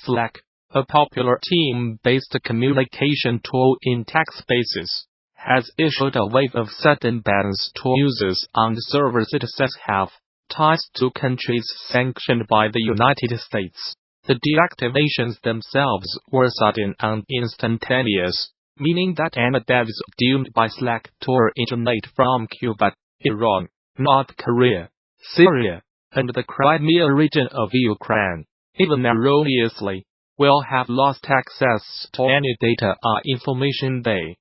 Slack, a popular team-based communication tool in tech spaces, has issued a wave of sudden bans to users on the servers it says have ties to countries sanctioned by the United States. The deactivations themselves were sudden and instantaneous, meaning that any devs doomed by Slack to originate from Cuba, Iran, North Korea, Syria, and the Crimea region of Ukraine, even erroneously, will have lost access to any data or information they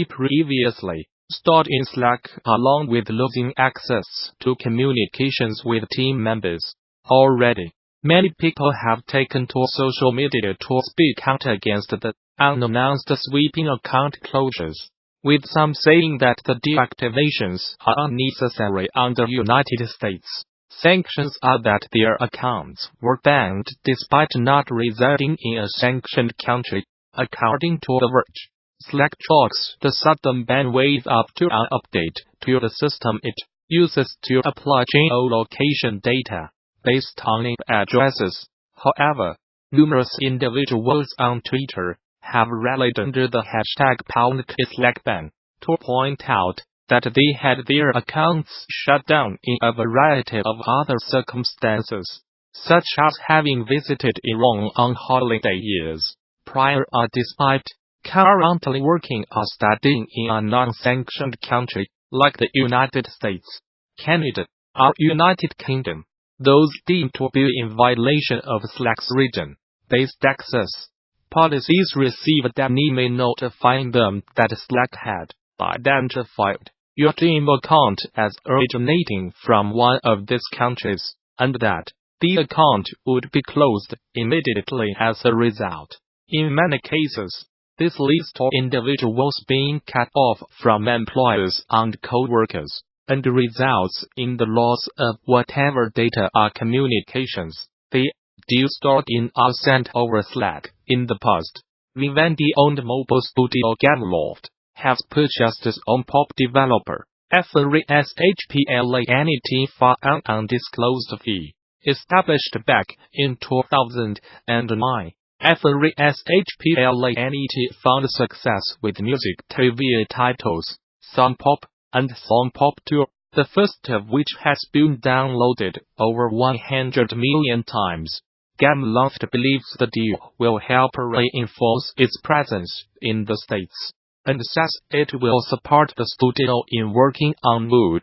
previously stored in Slack, along with losing access to communications with team members. Already, many people have taken to social media to speak out against the unannounced sweeping account closures, with some saying that the deactivations are unnecessary under United States sanctions or that their accounts were banned despite not residing in a sanctioned country. According to The Verge, Slack chalks the sudden ban wave up to an update to the system it uses to apply geolocation data based on IP addresses. However, numerous individuals on Twitter have rallied under the hashtag #SlackBan to point out that they had their accounts shut down in a variety of other circumstances, such as having visited Iran on holiday years prior or despite currently working or studying in a non-sanctioned country like the United States, Canada, or United Kingdom. Those deemed to be in violation of Slack's region-based access policies received an email notifying them that Slack had identified your Team account as originating from one of these countries, and that the account would be closed immediately as a result. In many cases, this leads to individuals being cut off from employers and co-workers, and results in the loss of whatever data or communications they do stored in or sent over Slack. In the past, Vivendi-owned mobile studio Gameloft has purchased its own pop developer, FRESHPLANET for an undisclosed fee. Established back in 2009, FRESHPLANET found success with music trivia titles, Song Pop and Song Pop 2, the first of which has been downloaded over 100 million times. Gameloft believes the deal will help reinforce its presence in the States, and says it will support the studio in working on more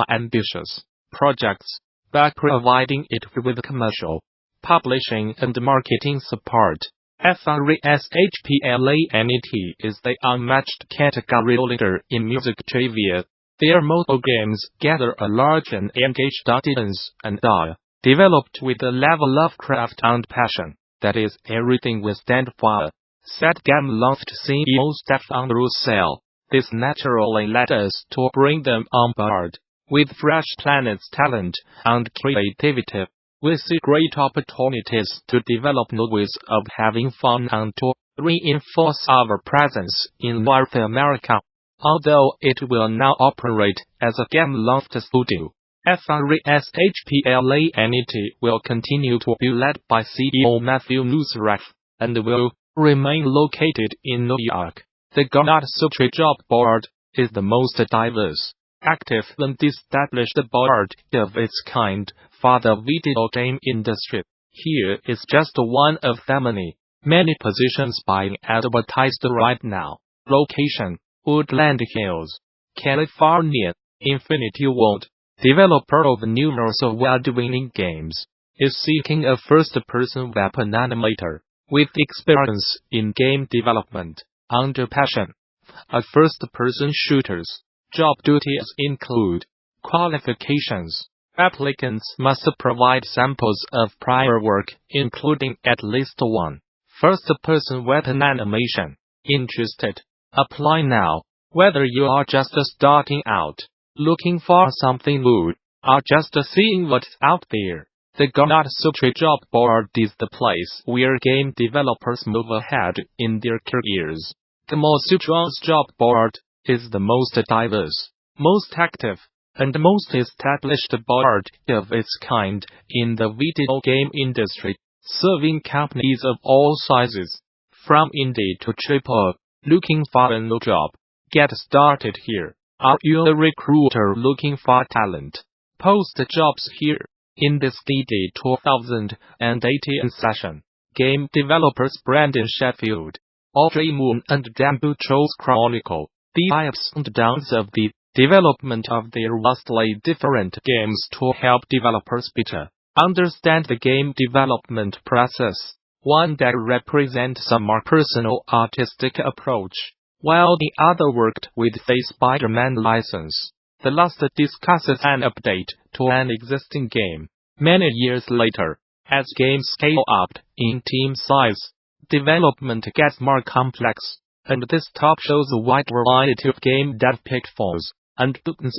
ambitious projects by providing it with commercial, publishing and marketing support. FRESHPLANET is the unmatched category leader in music trivia. Their mobile games gather a large and engaged audience and are developed with a level of craft and passion that is everything we stand for, said Gameloft CEO Stefan Russell. This naturally led us to bring them on board. With Fresh Planet's talent and creativity, we see great opportunities to develop new ways of having fun and to reinforce our presence in North America. Although it will now operate as a Gameloft studio, FRESHPLANET will continue to be led by CEO Matthew Nusrat, and will remain located in New York. The Gamasutra job board is the most diverse, active and established board of its kind for the video game industry. Here is just one of the many positions being advertised right now. Location: Woodland Hills, California. Infinity Ward, developer of numerous award-winning games, is seeking a first-person weapon animator with experience in game development and passion for first-person shooters. Job duties include qualifications. Applicants must provide samples of prior work, including at least one first-person weapon animation. Interested? Apply now. Whether you are just starting out, looking for something new, or just seeing what's out there, the Gamasutra job board is the place where game developers move ahead in their careers. Gamasutra's job board is the most diverse, most active, and most established board of its kind in the video game industry. serving companies of all sizes, from indie to AAA. Looking for a new job? Get started here. Are you a recruiter looking for talent? Post jobs here. In this DD 2018 session, game developers Brandon Sheffield, Audrey Moon and Dambu Cho's chronicle the ups and downs of the development of their vastly different games to help developers better understand the game development process, one that represents a more personal artistic approach, while the other worked with the Spider-Man license. The last discusses an update to an existing game. Many years later, as games scale up in team size, development gets more complex, and this talk shows a wide variety of game dev pitfalls and buttons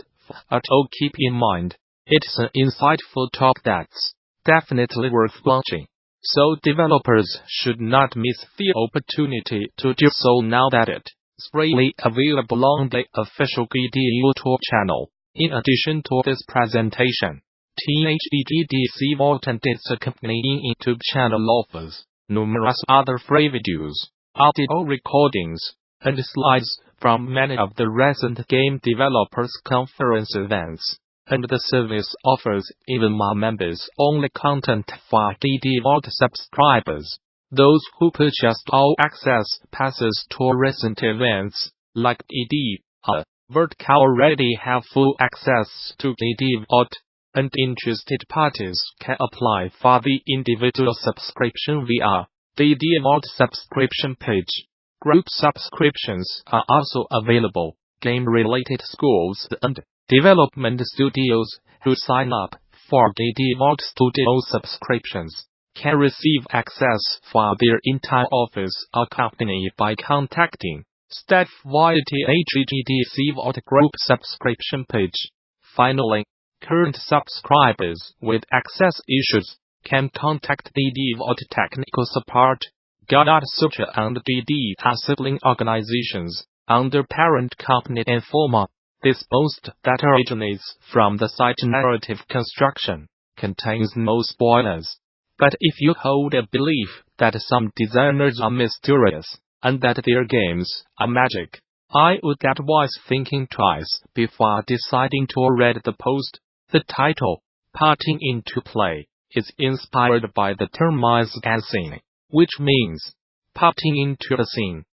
to keep in mind. It's an insightful talk that's definitely worth watching. So developers should not miss the opportunity to do so now that it's freely available on the official GD YouTube channel. In addition to this presentation, THEGDC Vault and its accompanying YouTube channel offers numerous other free videos, audio recordings, and slides from many of the recent game developers conference events. And the service offers even more members-only content for DD Vault subscribers. Those who purchased all access passes to recent events, like DD Vault, already have full access to DD Vault, and interested parties can apply for the individual subscription via the DD Vault subscription page. Group subscriptions are also available. Game-related schools and development studios who sign up for DD Vault Studio subscriptions can receive access for their entire office accompanied by contacting staff via the HGDC Vault Group subscription page. Finally, current subscribers with access issues can contact DD Vault technical support. Gamasutra and DD are sibling organizations under parent company Informa. This post that originates from the site Narrative Construction contains no spoilers. But if you hold a belief that some designers are mysterious and that their games are magic, I would advise thinking twice before deciding to read the post. The title, Putting into Play, is inspired by the term as scene, which means putting into a scene,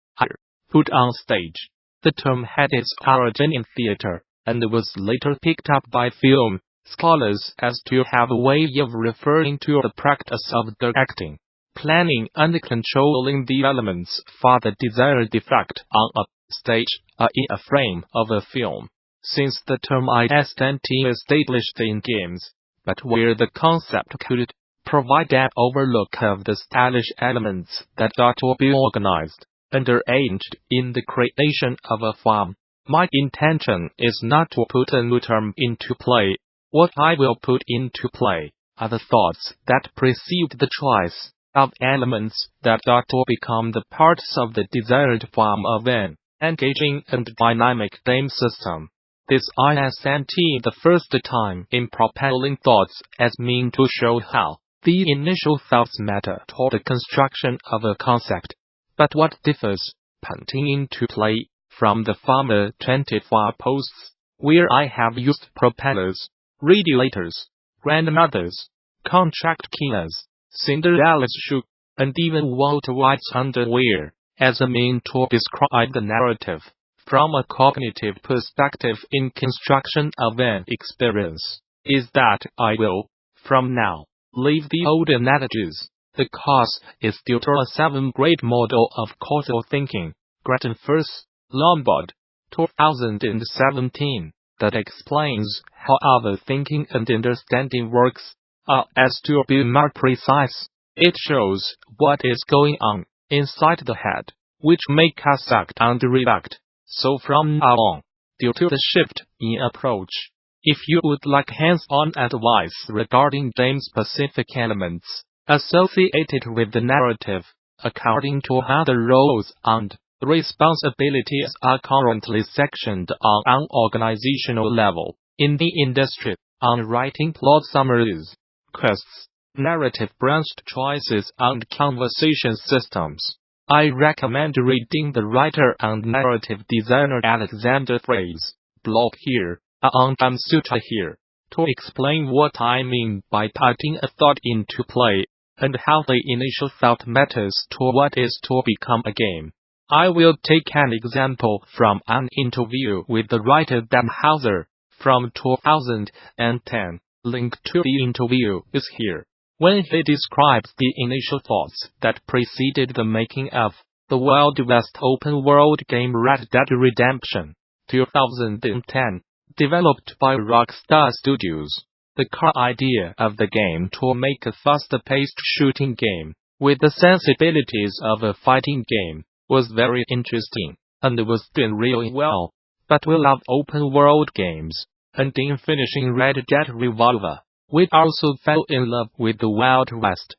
put on stage. The term had its origin in theater, and was later picked up by film scholars as to have a way of referring to the practice of directing, planning and controlling the elements for the desired effect on a stage in a frame of a film. Since the term is established in games, but where the concept could provide an overlook of the stylish elements that are to be organized and arranged in the creation of a film, my intention is not to put a new term into play. What I will put into play are the thoughts that precede the choice of elements that are to become the parts of the desired form of an engaging and dynamic game system. This isn't the first time in propelling thoughts as mean to show how the initial thoughts matter to the construction of a concept. But what differs, putting into play, from the former 24 posts, where I have used propellers, radiators, grandmothers, contract killers, Cinderella's shoe, and even Walter White's underwear, as a mean to describe the narrative, from a cognitive perspective in construction of an experience, is that I will, from now, leave the old analogies. The cause is due to a 7th-grade model of causal thinking, Gretchen First, Lombard, 2017, that explains how our thinking and understanding works. As to be more precise, it shows what is going on inside the head, which make us act and react. So from now on, due to the shift in approach, if you would like hands-on advice regarding game-specific elements associated with the narrative, according to how the roles and responsibilities are currently sectioned on an organizational level in the industry, on writing plot summaries, quests, narrative branched choices and conversation systems. I recommend reading the writer and narrative designer Alexander Frey's blog here, on Gamasutra here, to explain what I mean by putting a thought into play, and how the initial thought matters to what is to become a game. I will take an example from an interview with the writer Dan Hauser from 2010. Link to the interview is here. When he describes the initial thoughts that preceded the making of the Wild West open-world game Red Dead Redemption 2010, developed by Rockstar Studios, the core idea of the game to make a fast-paced shooting game with the sensibilities of a fighting game was very interesting, and was done really well. But we love open-world games, and in finishing Red Dead Revolver, we also fell in love with the Wild West.